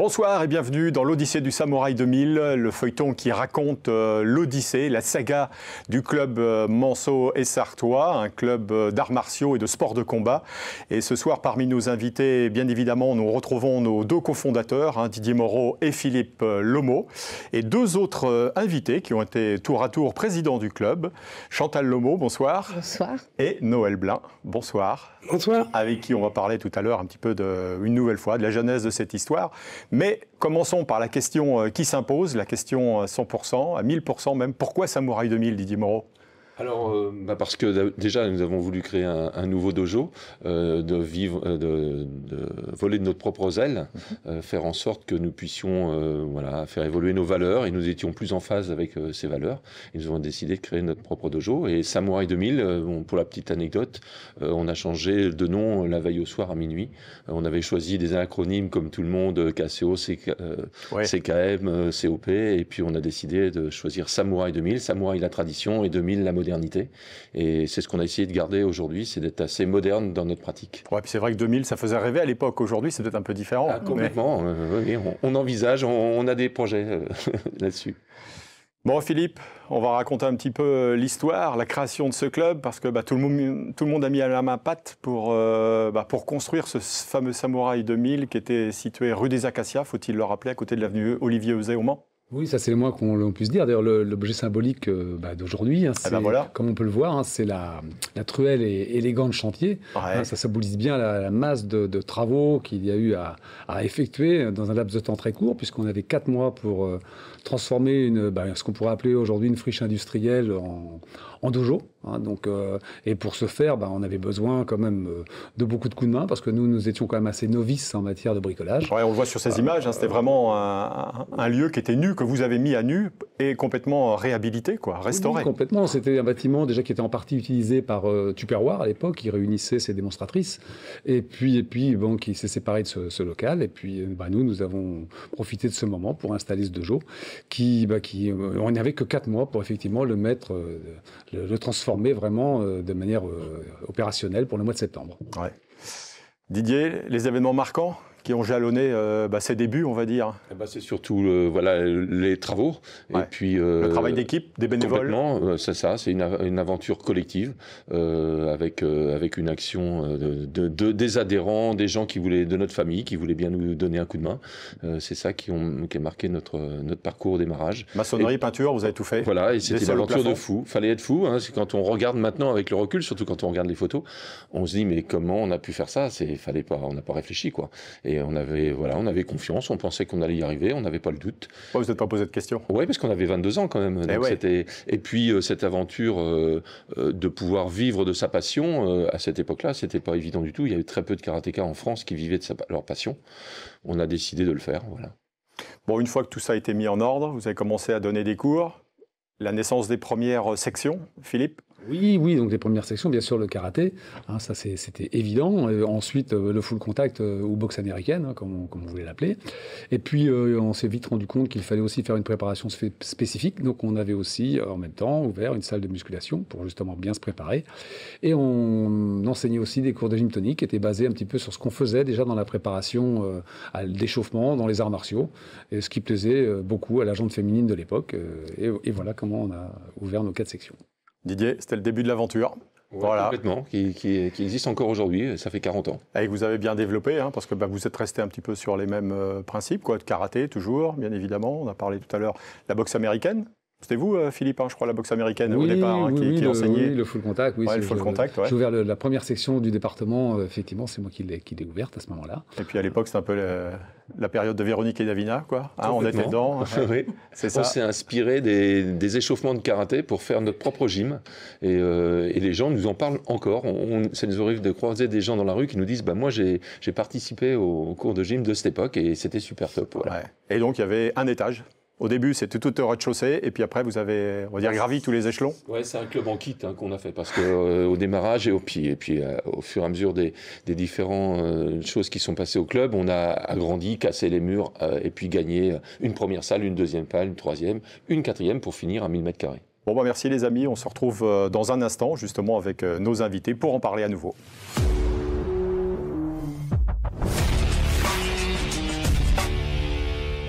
Bonsoir et bienvenue dans l'Odyssée du Samouraï 2000, le feuilleton qui raconte l'Odyssée, la saga du club Manceau et Sartois, un club d'arts martiaux et de sports de combat. Et ce soir, parmi nos invités, bien évidemment, nous retrouvons nos deux cofondateurs, Didier Moreau et Philippe Lomo, et deux autres invités qui ont été tour à tour présidents du club. Chantal Lomo, bonsoir. Bonsoir. Et Noël Blin, bonsoir. Bonsoir. Avec qui on va parler tout à l'heure un petit peu une nouvelle fois de la genèse de cette histoire. Mais commençons par la question qui s'impose, la question 100%, à 1000% même. Pourquoi Samouraï 2000, Didier Moreau ? Alors, parce que déjà, nous avons voulu créer un nouveau dojo, de voler de notre propre aile, faire en sorte que nous puissions faire évoluer nos valeurs, et nous étions plus en phase avec ces valeurs. Et nous avons décidé de créer notre propre dojo. Et Samouraï 2000, pour la petite anecdote, on a changé de nom la veille au soir à minuit. On avait choisi des acronymes comme tout le monde, KCO, CKM, COP, et puis on a décidé de choisir Samouraï 2000, Samouraï la tradition et 2000 la modernité. Et c'est ce qu'on a essayé de garder aujourd'hui, c'est d'être assez moderne dans notre pratique. Ouais, puis c'est vrai que 2000, ça faisait rêver à l'époque. Aujourd'hui, c'est peut-être un peu différent. Ah, complètement. Oui, on envisage, on a des projets là-dessus. Bon, Philippe, on va raconter un petit peu l'histoire, la création de ce club, parce que tout le monde a mis à la main patte pour construire ce fameux Samouraï 2000 qui était situé rue des Acacias, faut-il le rappeler, à côté de l'avenue Olivier Euzet au Mans. Oui, ça c'est le moins qu'on puisse dire. D'ailleurs, l'objet symbolique d'aujourd'hui, comme on peut le voir, c'est la truelle élégante chantier. Ouais. Ça symbolise bien la masse de travaux qu'il y a eu à effectuer dans un laps de temps très court, puisqu'on avait 4 mois pour transformer ce qu'on pourrait appeler aujourd'hui une friche industrielle en dojo. Et pour ce faire, on avait besoin quand même de beaucoup de coups de main, parce que nous étions quand même assez novices en matière de bricolage. Ouais, on le voit sur ces images, c'était vraiment un lieu qui était nu, que vous avez mis à nu et complètement réhabilité, restauré. Oui, complètement. C'était un bâtiment déjà qui était en partie utilisé par Tupperware à l'époque, qui réunissait ses démonstratrices, et puis qui s'est séparé de ce local. Et puis nous avons profité de ce moment pour installer ce dojo, on n'avait que 4 mois pour effectivement le mettre, le transformer vraiment de manière opérationnelle pour le mois de septembre. Ouais. Didier, les événements marquants qui ont jalonné ses débuts, on va dire. C'est surtout les travaux, ouais. Et puis le travail d'équipe, des bénévoles. Complètement, c'est ça, c'est une aventure collective avec une action des adhérents, des gens de notre famille qui voulaient bien nous donner un coup de main. C'est ça qui a marqué notre parcours au démarrage. Maçonnerie, peinture, vous avez tout fait. Voilà, et c'était une aventure de fou. Fallait être fou. C'est quand on regarde maintenant avec le recul, surtout quand on regarde les photos, on se dit mais comment on a pu faire ça ? On n'a pas réfléchi quoi. Et on avait confiance, on pensait qu'on allait y arriver, on n'avait pas le doute. Vous n'êtes pas posé de questions ? Oui, parce qu'on avait 22 ans quand même. Donc et puis cette aventure de pouvoir vivre de sa passion, à cette époque-là, c'était pas évident du tout. Il y avait très peu de karatékas en France qui vivaient de leur passion. On a décidé de le faire, voilà. Bon, une fois que tout ça a été mis en ordre, vous avez commencé à donner des cours. La naissance des premières sections, Philippe ? Oui, donc les premières sections, bien sûr, le karaté, ça c'était évident. Ensuite, le full contact ou boxe américaine, comme on voulait l'appeler. Et puis, on s'est vite rendu compte qu'il fallait aussi faire une préparation spécifique. Donc, on avait aussi, en même temps, ouvert une salle de musculation pour justement bien se préparer. Et on enseignait aussi des cours de gym tonique qui étaient basés un petit peu sur ce qu'on faisait déjà dans la préparation à l'échauffement, dans les arts martiaux, et ce qui plaisait beaucoup à la gente féminine de l'époque. Et voilà comment on a ouvert nos 4 sections. Didier, c'était le début de l'aventure. Ouais, voilà. Complètement, qui existe encore aujourd'hui, ça fait 40 ans. Et que vous avez bien développé, parce que vous êtes resté un petit peu sur les mêmes principes, de karaté toujours, bien évidemment. On a parlé tout à l'heure de la boxe américaine. C'était vous, Philippe, je crois, la boxe américaine au départ, qui enseignait. Oui, le full contact. Oui, le full contact. J'ai ouvert la première section du département, effectivement, c'est moi qui l'ai ouverte à ce moment-là. Et puis à l'époque, c'était un peu la période de Véronique et Davina, on était dedans. Oui. C'est ça. On s'est inspiré des échauffements de karaté pour faire notre propre gym. Et les gens nous en parlent encore. Ça nous arrive de croiser des gens dans la rue qui nous disent moi, j'ai participé au cours de gym de cette époque et c'était super top. Voilà. Ouais. Et donc, il y avait un étage. Au début, c'était tout au rez-de-chaussée, et puis après, vous avez, on va dire, gravi tous les échelons. Oui, c'est un club en kit qu'on a fait, parce qu'au démarrage et puis au fur et à mesure des différentes choses qui sont passées au club, on a agrandi, cassé les murs, et puis gagné une première salle, une deuxième salle, une troisième, une quatrième, pour finir à 1000 mètres carrés. Bon, merci les amis, on se retrouve dans un instant, justement, avec nos invités, pour en parler à nouveau.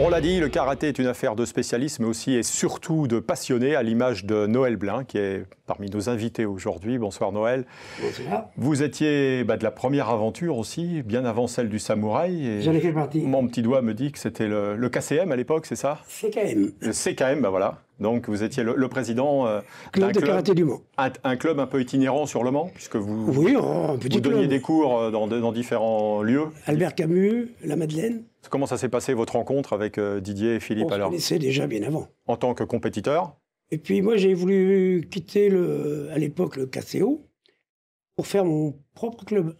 On l'a dit, le karaté est une affaire de spécialistes, mais aussi et surtout de passionnés, à l'image de Noël Blin, qui est parmi nos invités aujourd'hui. Bonsoir Noël. Bonsoir. Vous étiez de la première aventure aussi, bien avant celle du samouraï. J'en ai fait partie. Mon petit doigt me dit que c'était le KCM à l'époque, c'est ça? CKM. Le CKM, voilà. Donc vous étiez le président Club de karaté du Mans. Un club un peu itinérant sur le Mans, puisque vous, Oui, un petit vous donniez club. des cours dans différents lieux. Albert Camus, la Madeleine. Comment ça s'est passé votre rencontre avec Didier et Philippe On se alors, connaissait déjà bien avant. en tant que compétiteur? Et puis moi, j'ai voulu quitter à l'époque le KCO pour faire mon propre club.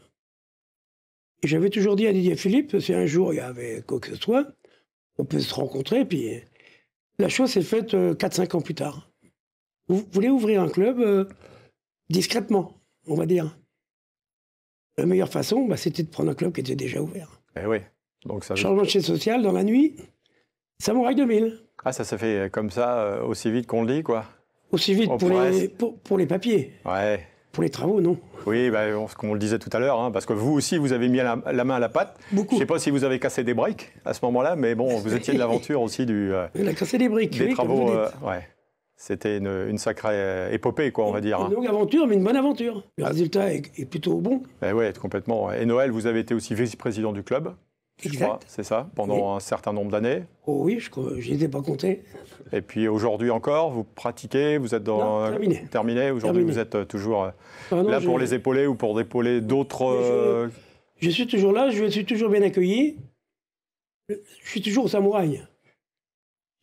Et j'avais toujours dit à Didier et Philippe, si un jour il y avait quoi que ce soit, on peut se rencontrer. Puis la chose s'est faite 4-5 ans plus tard. Vous voulez ouvrir un club discrètement, on va dire. La meilleure façon, c'était de prendre un club qui était déjà ouvert. Eh oui. Donc ça... Changement de chez social dans la nuit, Samouraï 2000. Ah, ça s'est fait comme ça, aussi vite qu'on le dit, quoi. Aussi vite On pour les papiers. Ouais. Pour les travaux, non. Oui, comme on le disait tout à l'heure, parce que vous aussi, vous avez mis la main à la pâte. Beaucoup. Je ne sais pas si vous avez cassé des briques à ce moment-là, mais bon, vous étiez de l'aventure aussi Il a cassé des briques. des oui, comme travaux. vous dites. Ouais. C'était une sacrée épopée, quoi, on va dire. Une longue aventure, mais une bonne aventure. Le résultat est plutôt bon. Eh oui, complètement. Et Noël, vous avez été aussi vice-président du club. Je crois, Exact. c'est ça, pendant un certain nombre d'années. Oh oui, je n'étais pas compté. Et puis aujourd'hui encore, vous pratiquez, vous êtes Non, terminé. terminé. Aujourd'hui, Terminé. vous êtes toujours Ah non, là pour les épauler ou pour épauler d'autres. Je suis toujours là, je suis toujours bien accueilli. Je suis toujours au samouraï.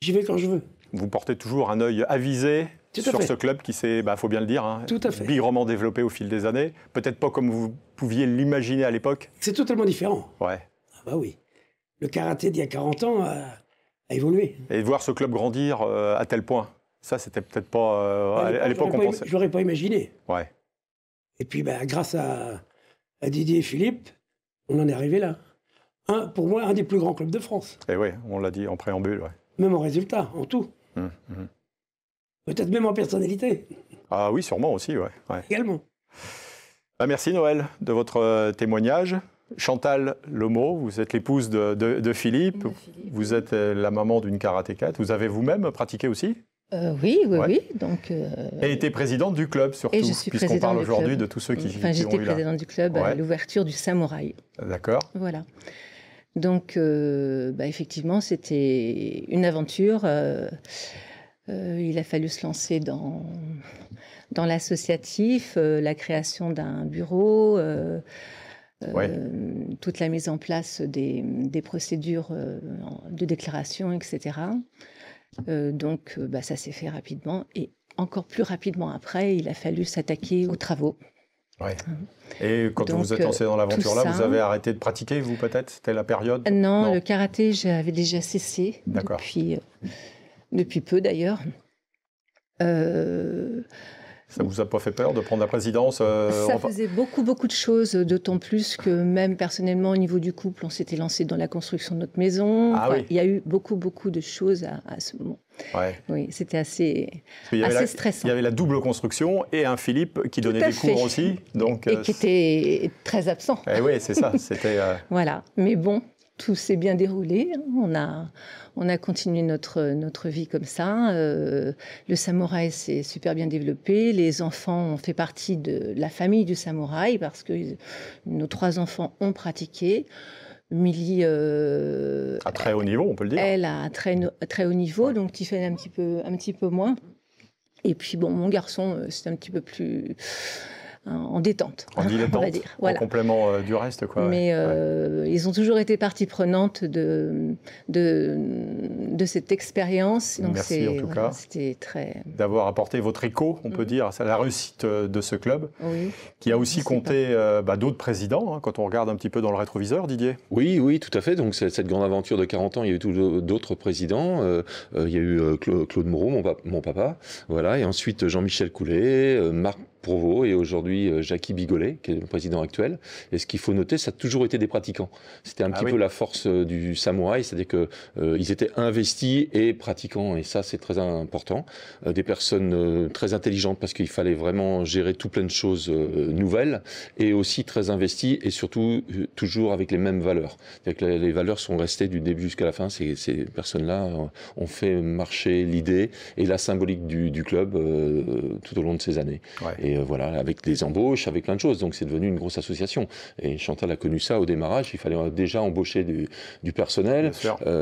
J'y vais quand je veux. Vous portez toujours un œil avisé Tout à sur fait. ce club qui s'est, faut bien le dire, Tout à fait. bigrement développé au fil des années. Peut-être pas comme vous pouviez l'imaginer à l'époque. C'est totalement différent. Ouais. Ah bah oui. Le karaté d'il y a 40 ans a évolué. Et de voir ce club grandir à tel point, ça, c'était peut-être pas à l'époque on pensait. Je l'aurais pas imaginé. Ouais. Et puis, grâce à Didier et Philippe, on en est arrivé là. Pour moi, un des plus grands clubs de France. Et oui, on l'a dit en préambule. Ouais. Même en résultat, en tout. Peut-être même en personnalité, Ah oui, sûrement aussi, ouais. également. Merci Noël de votre témoignage. Chantal Lomo, vous êtes l'épouse de Philippe. Vous êtes la maman d'une karatékate. Vous avez vous-même pratiqué aussi? Oui. Ouais. Donc, Et été présidente du club surtout, et je suis puisqu'on présidente parle du aujourd'hui club. de tous ceux qui Enfin, ont j'étais eu là. présidente du club à l'ouverture du Samouraï. D'accord. Voilà. Donc, effectivement, c'était une aventure. Il a fallu se lancer dans l'associatif, la création d'un bureau, toute la mise en place des procédures de déclaration, etc. Donc, ça s'est fait rapidement. Et encore plus rapidement après, il a fallu s'attaquer aux travaux. Ouais. Et quand Donc, vous êtes lancé dans l'aventure-là, tout ça- vous avez arrêté de pratiquer, vous peut-être? C'était la période? Non, le karaté, j'avais déjà cessé D'accord. depuis peu d'ailleurs. Ça vous a pas fait peur de prendre la présidence Ça faisait beaucoup de choses, d'autant plus que même personnellement, au niveau du couple, on s'était lancé dans la construction de notre maison. Ah oui. Il y a eu beaucoup de choses à ce moment. Ouais. Oui, c'était assez Parce qu'il y avait stressant. Il y avait la double construction et un Philippe qui donnait à des cours fait. aussi. Donc, Et qui était très absent. Eh oui, c'est ça. C'était. Voilà. Mais bon, tout s'est bien déroulé. On a continué notre vie comme ça. Le samouraï s'est super bien développé. Les enfants ont fait partie de la famille du samouraï parce que nos 3 enfants ont pratiqué. Milly, à très haut niveau, on peut le dire. elle a très haut niveau, donc Tiffany un petit peu moins. Et puis bon, mon garçon, c'est un petit peu plus en détente, En dilettante, on va dire. Voilà. en complément du reste, quoi. Mais ouais. ils ont toujours été partie prenante de cette expérience. Donc Merci, en tout cas. C'était très... D'avoir apporté votre écho, on peut dire, à la réussite de ce club, Oui. qui a aussi Je sais compté d'autres présidents, quand on regarde un petit peu dans le rétroviseur, Didier. Oui, tout à fait. Donc, cette grande aventure de 40 ans, il y a eu d'autres présidents. Il y a eu Claude Moreau, mon papa. Voilà. Et ensuite, Jean-Michel Coulet, Marc Provost et aujourd'hui Jackie Bigolet, qui est le président actuel. Et ce qu'il faut noter, ça a toujours été des pratiquants. C'était un petit peu la force du samouraï, c'est-à-dire qu'ils étaient investis et pratiquants. Et ça, c'est très important. Des personnes très intelligentes, parce qu'il fallait vraiment gérer tout plein de choses nouvelles, et aussi très investis, et surtout toujours avec les mêmes valeurs. C'est-à-dire que les valeurs sont restées du début jusqu'à la fin. Ces personnes-là ont fait marcher l'idée et la symbolique du club tout au long de ces années. Ouais. Et voilà, avec des embauches, avec plein de choses. Donc c'est devenu une grosse association. Et Chantal a connu ça au démarrage. Il fallait déjà embaucher du personnel,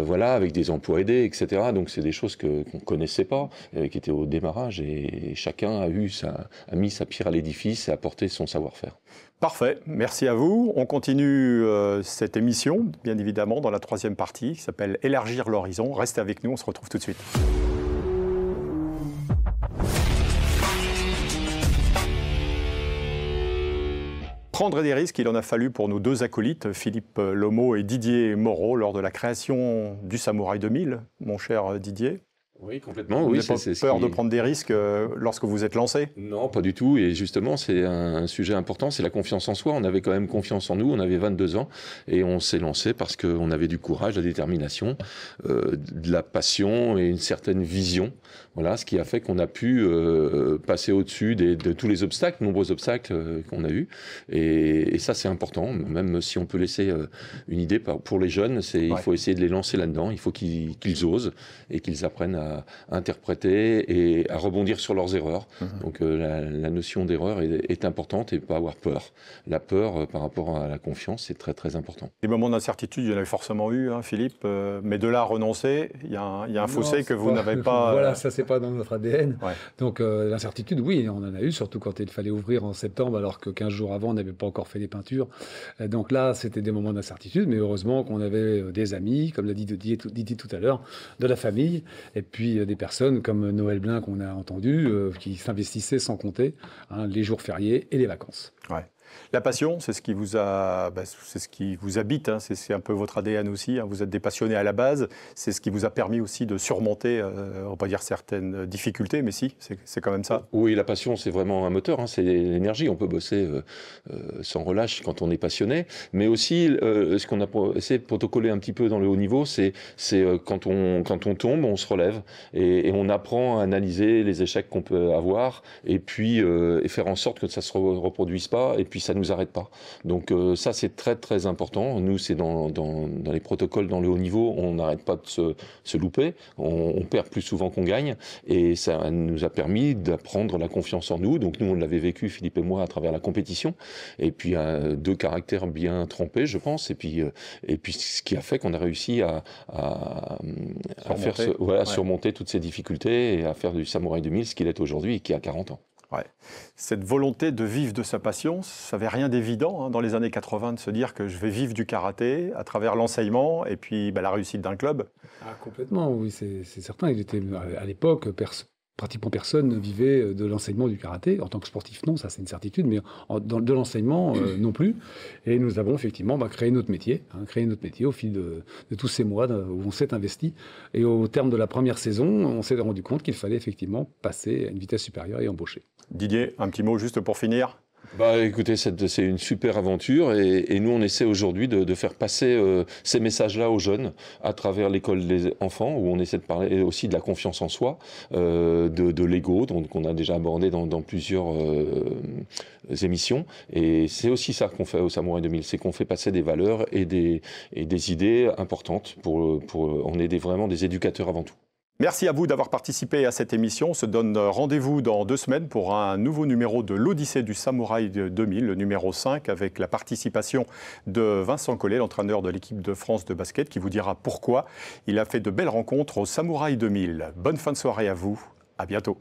voilà, avec des emplois aidés, etc. Donc c'est des choses qu'on ne connaissait pas, qui étaient au démarrage. Et chacun a mis sa pierre à l'édifice et a apporté son savoir-faire. Parfait, merci à vous. On continue cette émission, bien évidemment, dans la troisième partie, qui s'appelle « Élargir l'horizon ». Restez avec nous, on se retrouve tout de suite. Prendre des risques, il en a fallu pour nos deux acolytes, Philippe Lomeau et Didier Moreau, lors de la création du Samouraï 2000, mon cher Didier. Oui, complètement. Vous n'avez pas peur de prendre des risques lorsque vous êtes lancé? Non, pas du tout. Et justement, c'est un sujet important, c'est la confiance en soi. On avait quand même confiance en nous, on avait 22 ans et on s'est lancé parce qu'on avait du courage, de la détermination, de la passion et une certaine vision. Voilà, ce qui a fait qu'on a pu passer au-dessus de tous les obstacles, nombreux obstacles qu'on a eus. Et ça, c'est important. Même si on peut laisser une idée pour les jeunes, il faut essayer de les lancer là-dedans. Il faut qu'ils osent et qu'ils apprennent à interpréter et à rebondir sur leurs erreurs. Donc la notion d'erreur est importante et pas avoir peur. La peur par rapport à la confiance, c'est très très important. Les moments d'incertitude, il y en avait forcément eu, hein, Philippe, mais de là à renoncer, il y a un fossé que vous n'avez pas... Voilà, ça c'est pas dans notre ADN. Ouais. Donc l'incertitude, oui, on en a eu, surtout quand il fallait ouvrir en septembre alors que 15 jours avant, on n'avait pas encore fait les peintures. Donc là, c'était des moments d'incertitude, mais heureusement qu'on avait des amis, comme l'a dit Didier tout à l'heure, de la famille, et puis des personnes comme Noël Blin qu'on a entendu, qui s'investissaient sans compter, hein, les jours fériés et les vacances. Ouais. La passion, c'est ce qui vous c'est ce qui vous habite, hein, c'est un peu votre ADN aussi, hein, vous êtes des passionnés à la base, c'est ce qui vous a permis aussi de surmonter, on va pas dire certaines difficultés, mais si, c'est quand même ça. Oui, la passion, c'est vraiment un moteur, hein, c'est l'énergie, on peut bosser sans relâche quand on est passionné, mais aussi ce qu'on a essayé de protocoler un petit peu dans le haut niveau, c'est quand on tombe, on se relève et on apprend à analyser les échecs qu'on peut avoir et puis et faire en sorte que ça ne se reproduise pas et puis ça ne nous arrête pas. Donc ça, c'est très très important. Nous, c'est dans les protocoles, dans le haut niveau, on n'arrête pas de se louper, on perd plus souvent qu'on gagne, et ça nous a permis d'apprendre la confiance en nous. Donc nous, on l'avait vécu, Philippe et moi, à travers la compétition, et puis deux caractères bien trempés, je pense, et puis ce qui a fait qu'on a réussi à surmonter toutes ces difficultés et à faire du Samouraï 2000 ce qu'il est aujourd'hui et qui a 40 ans. Ouais. Cette volonté de vivre de sa passion, ça n'avait rien d'évident hein, dans les années 80 de se dire que je vais vivre du karaté à travers l'enseignement et puis la réussite d'un club. Ah, complètement, oui, c'est certain. Il était à l'époque pratiquement personne ne vivait de l'enseignement du karaté. En tant que sportif, non, ça c'est une certitude, mais de l'enseignement, non plus. Et nous avons effectivement créé notre métier au fil de tous ces mois où on s'est investi. Et au terme de la première saison, on s'est rendu compte qu'il fallait effectivement passer à une vitesse supérieure et embaucher. Didier, un petit mot juste pour finir. Écoutez, c'est une super aventure et nous on essaie aujourd'hui de faire passer ces messages-là aux jeunes à travers l'école des enfants où on essaie de parler aussi de la confiance en soi, de l'ego, qu'on a déjà abordé dans plusieurs émissions, et c'est aussi ça qu'on fait au Samouraï 2000, c'est qu'on fait passer des valeurs et des idées importantes pour on est vraiment des éducateurs avant tout. Merci à vous d'avoir participé à cette émission. On se donne rendez-vous dans 2 semaines pour un nouveau numéro de l'Odyssée du Samouraï 2000, le numéro 5, avec la participation de Vincent Collet, l'entraîneur de l'équipe de France de basket, qui vous dira pourquoi il a fait de belles rencontres au Samouraï 2000. Bonne fin de soirée à vous, à bientôt.